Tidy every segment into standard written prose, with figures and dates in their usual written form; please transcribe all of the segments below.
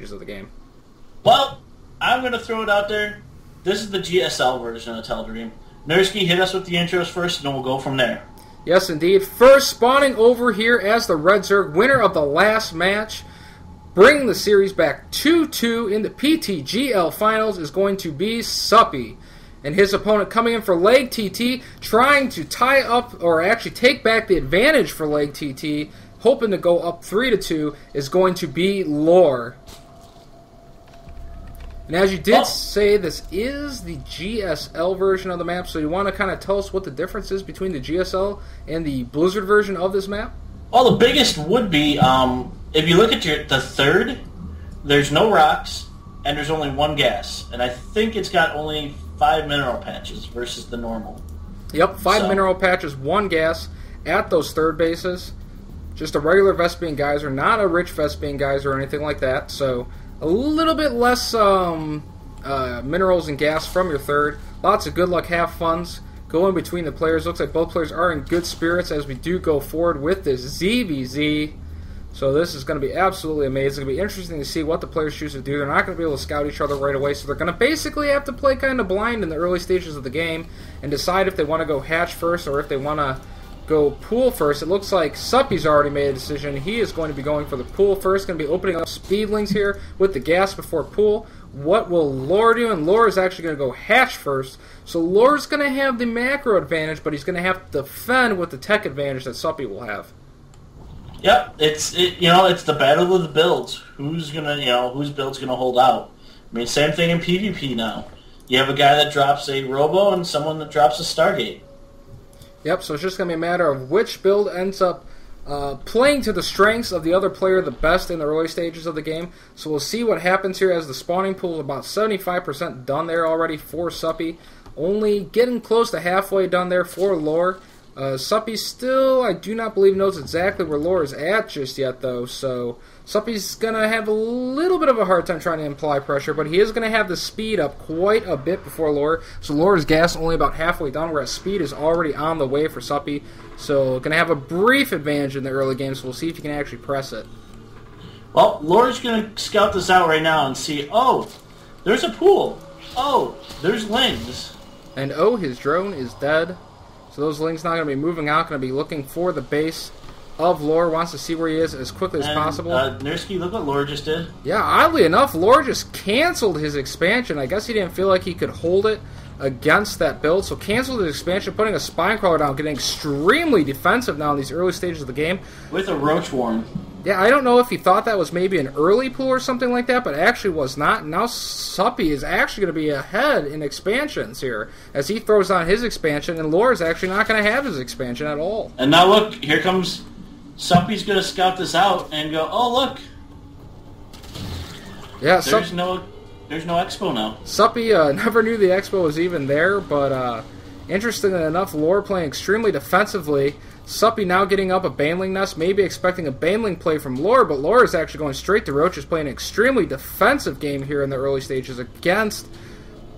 stages of the game. Well, I'm going to throw it out there. This is the GSL version of Teldream. Nursky, hit us with the intros first, and then we'll go from there. Yes, indeed. First, spawning over here as the Red Zerg, winner of the last match, bringing the series back 2-2 in the PTGL finals is going to be Suppy. And his opponent coming in for LaGTT, trying to tie up, or actually take back the advantage for LaGTT, hoping to go up 3-2, is going to be Lore. And as you did say, this is the GSL version of the map, so you want to kind of tell us what the difference is between the GSL and the Blizzard version of this map? Well, the biggest would be, if you look at the third, there's no rocks, and there's only one gas. And I think it's got only 5 mineral patches versus the normal. Yep, 5 mineral patches, 1 gas at those third bases. Just a regular Vespian geyser, not a rich Vespian geyser or anything like that, so a little bit less minerals and gas from your third. Lots of good luck, have funs going between the players. Looks like both players are in good spirits as we do go forward with this ZVZ. So this is going to be absolutely amazing. It's going to be interesting to see what the players choose to do. They're not going to be able to scout each other right away, so they're going to basically have to play kind of blind in the early stages of the game and decide if they want to go hatch first or if they want to go pool first. It looks like Suppy's already made a decision. He is going to be going for the pool first. Going to be opening up speedlings here with the gas before pool. What will Lore do? And Lore is actually going to go hatch first. So Lore's going to have the macro advantage, but he's going to have to defend with the tech advantage that Suppy will have. Yep, it's the battle of the builds. Whose build's gonna hold out? I mean, same thing in PvP now. You have a guy that drops a Robo and someone that drops a Stargate. Yep, so it's just going to be a matter of which build ends up playing to the strengths of the other player the best in the early stages of the game. So we'll see what happens here as the spawning pool is about 75% done there already for Suppy. Only getting close to halfway done there for Lore. Suppy still, I do not believe, knows exactly where Lore is at just yet, though, so Suppy's going to have a little bit of a hard time trying to imply pressure, but he is going to have the speed up quite a bit before Lore, so Lore's gas only about halfway done, whereas speed is already on the way for Suppy, so going to have a brief advantage in the early game, so we'll see if he can actually press it. Well, Lore's going to scout this out right now and see, oh, there's a pool, oh, there's lings. And oh, his drone is dead. So those lings not going to be moving out, going to be looking for the base of Lore, wants to see where he is as quickly as possible. Nursky, look what Lore just did. Yeah, oddly enough, Lore just canceled his expansion. I guess he didn't feel like he could hold it against that build, so canceled his expansion, putting a spine crawler down, getting extremely defensive now in these early stages of the game. With a roach worm. Yeah, I don't know if he thought that was maybe an early pool or something like that, but it actually was not. Now Suppy is actually going to be ahead in expansions here as he throws on his expansion, and Lore is actually not going to have his expansion at all. And now look, here comes Suppy's going to scout this out and go, oh, look. Yeah, there's no expo now. Suppy never knew the expo was even there, but interestingly enough, Lore playing extremely defensively. Suppy now getting up a Baneling nest, maybe expecting a Baneling play from Lore, but Lore is actually going straight to Roaches, playing an extremely defensive game here in the early stages against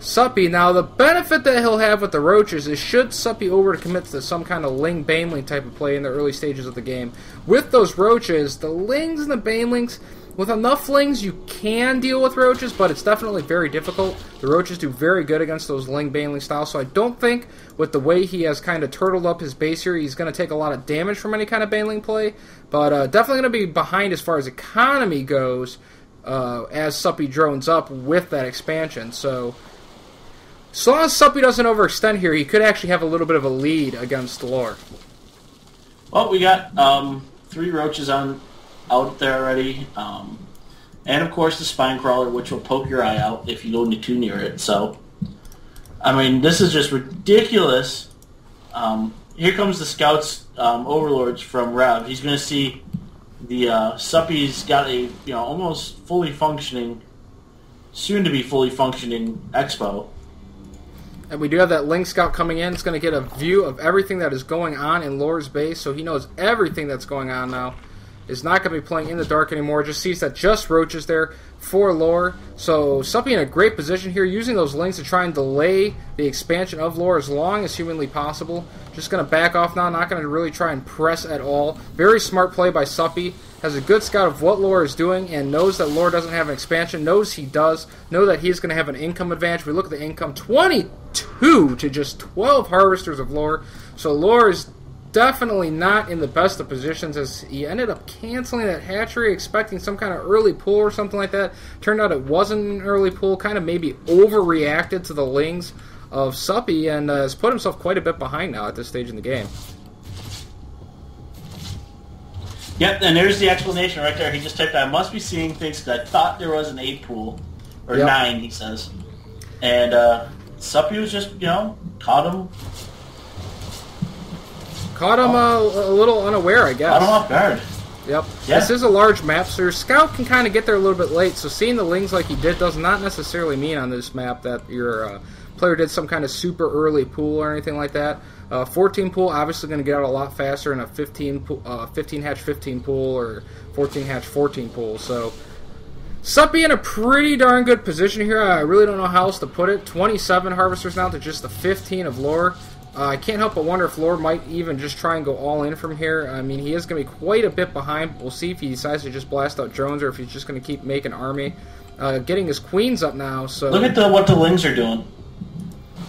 Suppy. Now, the benefit that he'll have with the Roaches is should Suppy over to commit to some kind of Ling Baneling type of play in the early stages of the game. With those Roaches, the Lings and the Banelings, with enough Lings, you can deal with Roaches, but it's definitely very difficult. The Roaches do very good against those Ling Baneling styles, so I don't think with the way he has kind of turtled up his base here, he's going to take a lot of damage from any kind of Baneling play, but definitely going to be behind as far as economy goes as Suppy drones up with that expansion. So long as Suppy doesn't overextend here, he could actually have a little bit of a lead against Lore. Well, we got 3 Roaches out there already, and of course the spine crawler, which will poke your eye out if you go too near it. So, I mean, this is just ridiculous. Here comes the scouts, overlords from Rev. He's going to see the Suppy's got a almost fully functioning, soon to be fully functioning expo. And we do have that Ling Scout coming in. It's going to get a view of everything that is going on in Lore's base, so he knows everything that's going on now. Is not going to be playing in the dark anymore. Just sees that just Roaches there for Lore. So Suppy in a great position here, using those Lings to try and delay the expansion of Lore as long as humanly possible. Just going to back off now, not going to really try and press at all. Very smart play by Suppy. has a good scout of what Lore is doing, and knows that Lore doesn't have an expansion, knows he does, know that he's going to have an income advantage. We look at the income, 22 to just 12 harvesters of Lore. So Lore is definitely not in the best of positions, as he ended up canceling that hatchery, expecting some kind of early pull or something like that. Turned out it wasn't an early pull, kind of maybe overreacted to the lings of Suppy, and has put himself quite a bit behind now at this stage in the game. Yep, and there's the explanation right there. He just typed, I must be seeing things because I thought there was an 8 pool. Or 9, he says. And Suppy was just, caught him. Caught him a little unaware, I guess. Caught him off guard. Yep. Yeah. This is a large map, so your scout can kind of get there a little bit late, so seeing the lings like he did does not necessarily mean on this map that your player did some kind of super early pool or anything like that. 14 pool, obviously going to get out a lot faster than a 15 hatch 15 pool or 14 hatch 14 pool. So Suppy in a pretty darn good position here. I really don't know how else to put it. 27 harvesters now to just the 15 of Lore. I can't help but wonder if Lore might even just try and go all in from here. I mean, he is going to be quite a bit behind. We'll see if he decides to just blast out drones or if he's just going to keep making army. Getting his queens up now. So look at what the lings are doing.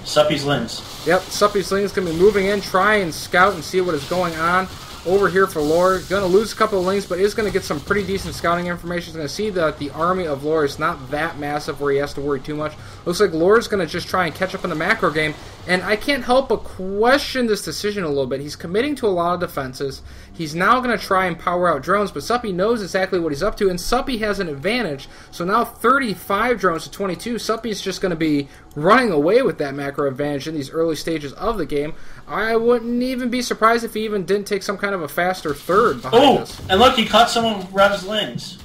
Suppy's lings. Yep, Suppy's lings going to be moving in, try and scout and see what is going on over here for Lore. Going to lose a couple of lings, but is going to get some pretty decent scouting information. He's going to see that the army of Lore is not that massive where he has to worry too much. Looks like Lore's going to just try and catch up in the macro game, and I can't help but question this decision a little bit. He's committing to a lot of defenses. He's now going to try and power out drones, but Suppy knows exactly what he's up to, and Suppy has an advantage. So now 35 drones to 22. Suppy's just going to be running away with that macro advantage in these early stages of the game. I wouldn't even be surprised if he even didn't take some kind of a faster third behind this. And look, he caught some of Rev's lings.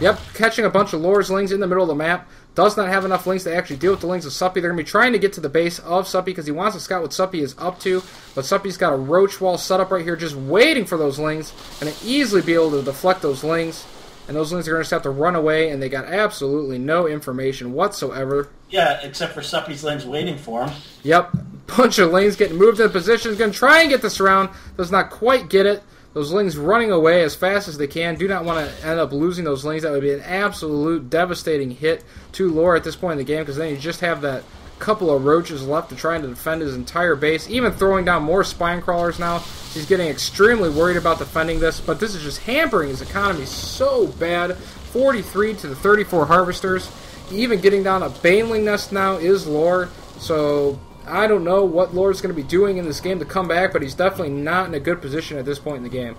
Yep, catching a bunch of Lore's lings in the middle of the map. Does not have enough lings to actually deal with the lings of Suppy. They're going to be trying to get to the base of Suppy because he wants to scout what Suppy is up to. But Suppy's got a roach wall set up right here just waiting for those lings. Going to easily be able to deflect those lings. And those lings are going to just have to run away, and they got absolutely no information whatsoever. Yeah, except for Suppy's lings waiting for him. Yep, bunch of lings getting moved into position. Going to try and get this round. Does not quite get it. Those lings running away as fast as they can. Do not want to end up losing those lings. That would be an absolute devastating hit to Lore at this point in the game, because then you just have that couple of roaches left to try to defend his entire base. Even throwing down more spine crawlers now. He's getting extremely worried about defending this, but this is just hampering his economy so bad. 43 to the 34 harvesters. Even getting down a baneling nest now is Lore. So I don't know what Lore's going to be doing in this game to come back, but he's definitely not in a good position at this point in the game.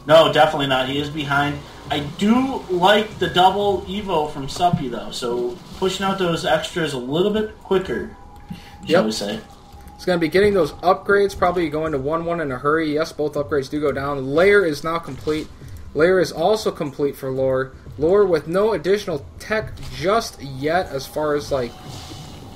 No, definitely not. He is behind. I do like the double Evo from Suppy, though, so pushing out those extras a little bit quicker, shall we say. He's going to be getting those upgrades, probably going to 1-1 in a hurry. Yes, both upgrades do go down. Lair is now complete. Lair is also complete for Lore. Lore with no additional tech just yet as far as, like,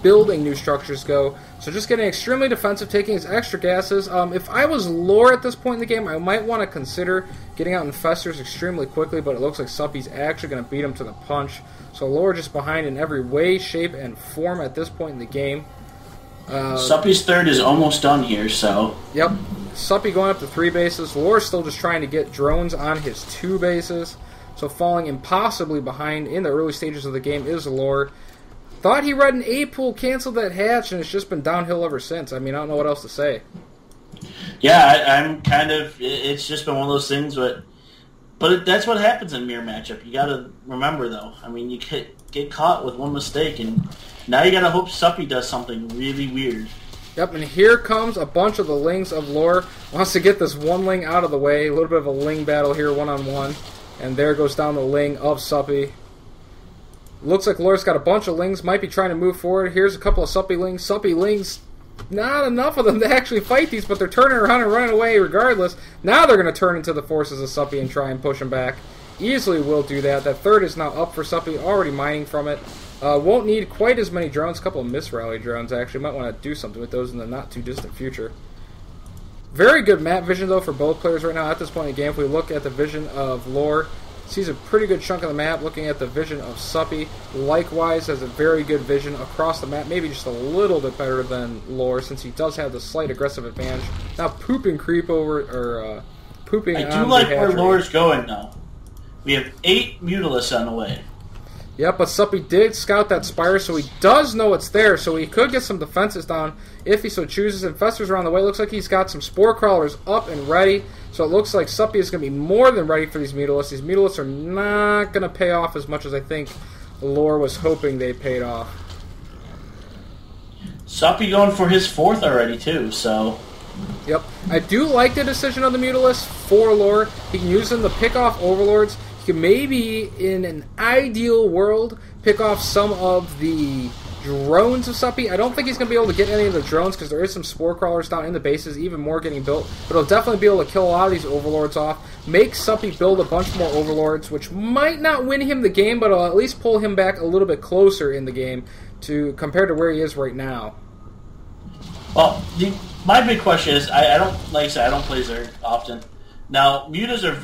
building new structures go. So just getting extremely defensive, taking his extra gases. If I was Lore at this point in the game, I might want to consider getting out Infestors extremely quickly, but it looks like Suppy's actually going to beat him to the punch. So Lore just behind in every way, shape, and form at this point in the game. Suppy's third is almost done here, so... Yep. Suppy going up to 3 bases. Lore's still just trying to get drones on his 2 bases. So falling impossibly behind in the early stages of the game is Lore. Thought he read an 8 pool, canceled that hatch, and it's just been downhill ever since. I mean, I don't know what else to say. Yeah, I'm kind of... It's just been one of those things, but that's what happens in mirror matchup. You got to remember, though. I mean, you get caught with one mistake, and now you got to hope Suppy does something really weird. Yep, and here comes a bunch of the lings of Lore. Wants to get this one ling out of the way. A little bit of a ling battle here, one-on-one. And there goes down the ling of Suppy. Looks like Lore's got a bunch of lings. Might be trying to move forward. Here's a couple of Suppy lings. Suppy lings, not enough of them to actually fight these, but they're turning around and running away regardless. Now they're going to turn into the forces of Suppy and try and push him back. Easily will do that. That third is now up for Suppy, already mining from it. Won't need quite as many drones. A couple of misrally drones, actually. Might want to do something with those in the not-too-distant future. Very good map vision, though, for both players right now at this point in the game. If we look at the vision of Lore, sees a pretty good chunk of the map. Looking at the vision of Suppy, likewise has a very good vision across the map. Maybe just a little bit better than Lore, since he does have the slight aggressive advantage. Now pooping creep over, or pooping. I do like where Lore's going, though. We have 8 Mutalisks on the way. Yep, but Suppy did scout that Spire, so he does know it's there, so he could get some defenses down if he so chooses. Infestors are on the way. Looks like he's got some Spore Crawlers up and ready, so it looks like Suppy is going to be more than ready for these Mutalisks. These Mutalisks are not going to pay off as much as I think Lore was hoping they paid off. Suppy going for his 4th already, too, so... Yep. I do like the decision of the Mutalisks for Lore. He can use them to pick off Overlords. He can maybe, in an ideal world, pick off some of the drones of Suppy. I don't think he's going to be able to get any of the drones because there is some Spore Crawlers down in the bases, even more getting built. But he'll definitely be able to kill a lot of these Overlords off, make Suppy build a bunch more Overlords, which might not win him the game, but it'll at least pull him back a little bit closer in the game compared to where he is right now. Well, my big question is, I don't, like I said, I don't play Zerg often. Now, mutas are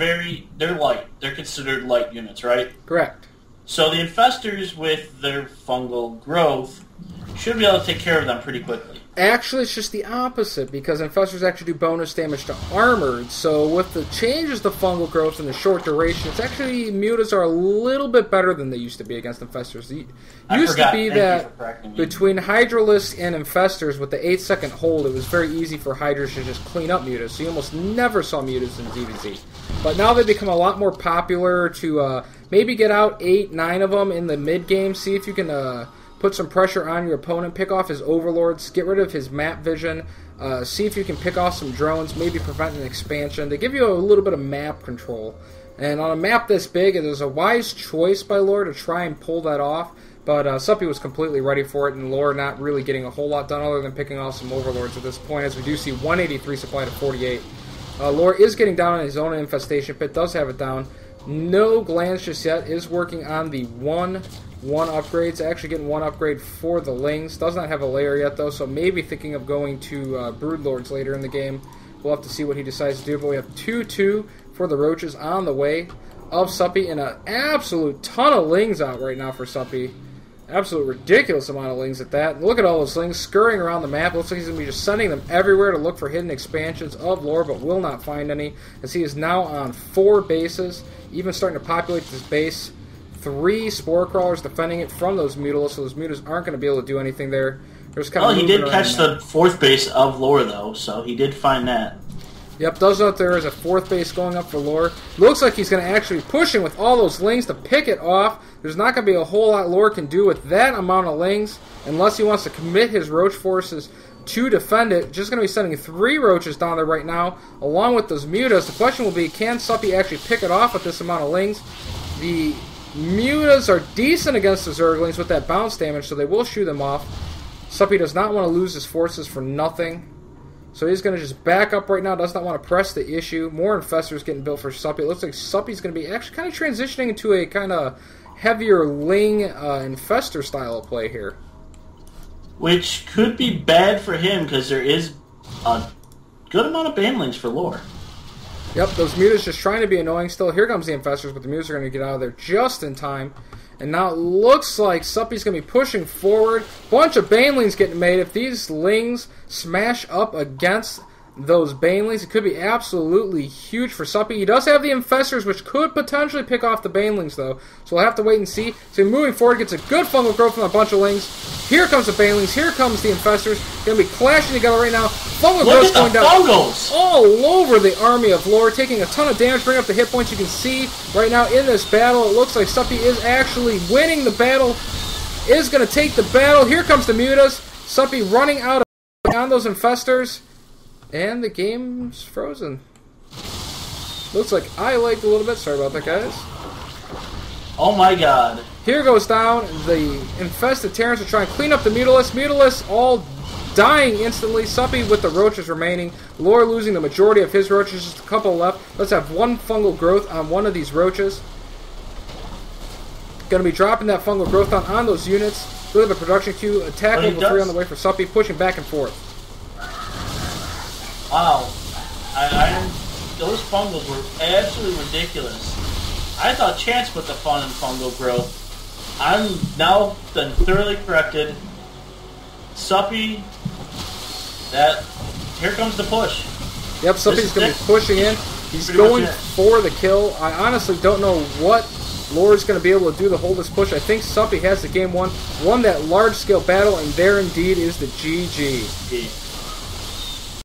they're light. They're considered light units, right? Correct. So the infestors with their fungal growth should be able to take care of them pretty quickly. Actually, it's just the opposite, because infestors actually do bonus damage to armored. So with the changes to fungal growth and the short duration, it's actually, mutas are a little bit better than they used to be against infestors. It used to be that between Hydralisks and infestors, with the 8-second hold, it was very easy for Hydras to just clean up mutas. So you almost never saw mutas in ZVZ. But now they've become a lot more popular to maybe get out 8, 9 of them in the mid-game, see if you can... put some pressure on your opponent, pick off his overlords, get rid of his map vision, see if you can pick off some drones, maybe prevent an expansion. They give you a little bit of map control. And on a map this big, it is a wise choice by Lore to try and pull that off. But Suppy was completely ready for it, and Lore not really getting a whole lot done other than picking off some overlords at this point, as we do see 183 supply to 48. Lore is getting down on his own infestation pit, does have it down. No glands just yet, is working on the one upgrades, actually getting 1 upgrade for the Lings. Does not have a layer yet though, so maybe thinking of going to Broodlords later in the game. We'll have to see what he decides to do, but we have 2-2 for the Roaches on the way of Suppy, and an absolute ton of Lings out right now for Suppy. Absolute ridiculous amount of Lings at that. Look at all those Lings scurrying around the map. Looks like he's going to be just sending them everywhere to look for hidden expansions of Lore, but will not find any, as he is now on 4 bases, even starting to populate this base. 3 Spore Crawlers defending it from those Mutalisks, so those Mutas aren't going to be able to do anything there. He did catch the 4th base of Lore, though, so he did find that. Yep, does note there is a 4th base going up for Lore. Looks like he's going to actually be pushing with all those Lings to pick it off. There's not going to be a whole lot Lore can do with that amount of Lings, unless he wants to commit his Roach forces to defend it. Just going to be sending 3 Roaches down there right now, along with those Mutas. The question will be, can Suppy actually pick it off with this amount of Lings? The Mutas are decent against the Zerglings with that bounce damage, so they will shoot them off. Suppy does not want to lose his forces for nothing, so he's going to just back up right now. Does not want to press the issue. More Infestors getting built for Suppy. It looks like Suppy's going to be actually kind of transitioning into a kind of heavier Ling Infestor style of play here. Which could be bad for him, because there is a good amount of Banelings for Lore. Yep, those Mutas just trying to be annoying still. Here comes the Infestors, but the Mutas are going to get out of there just in time. And now it looks like Suppy's going to be pushing forward. Bunch of Banelings getting made. If these Lings smash up against those Banelings, it could be absolutely huge for Suppy. He does have the Infestors, which could potentially pick off the Banelings, though. So we'll have to wait and see. So moving forward, gets a good fungal growth from a bunch of Lings. Here comes the Banelings. Here comes the Infestors. Going to be clashing together right now. Fungal growth going down all over the army of Lore, taking a ton of damage, bring up the hit points. You can see right now in this battle, it looks like Suppy is actually winning the battle, is going to take the battle. Here comes the Mutas. Suppy running out on those Infestors. And the game's frozen. Looks like I lagged a little bit. Sorry about that, guys. Oh my god. Here goes down. The infested Terrans are trying to clean up the Mutalisks. Mutalisks all dying instantly. Suppy with the Roaches remaining. Lore losing the majority of his Roaches. Just a couple left. Let's have 1 fungal growth on one of these Roaches. Going to be dropping that fungal growth on those units. Go to the production queue. Attack level 3 on the way for Suppy. Pushing back and forth. Wow, those fungals were absolutely ridiculous. I thought Chance put the fun in fungal growth. I'm now been thoroughly corrected. Suppy, here comes the push. Yep, Suppy's going to be pushing in. He's Pretty going much it. for the kill. I honestly don't know what Lore's going to be able to do to hold this push. I think Suppy has the game won that large-scale battle, and there indeed is the GG.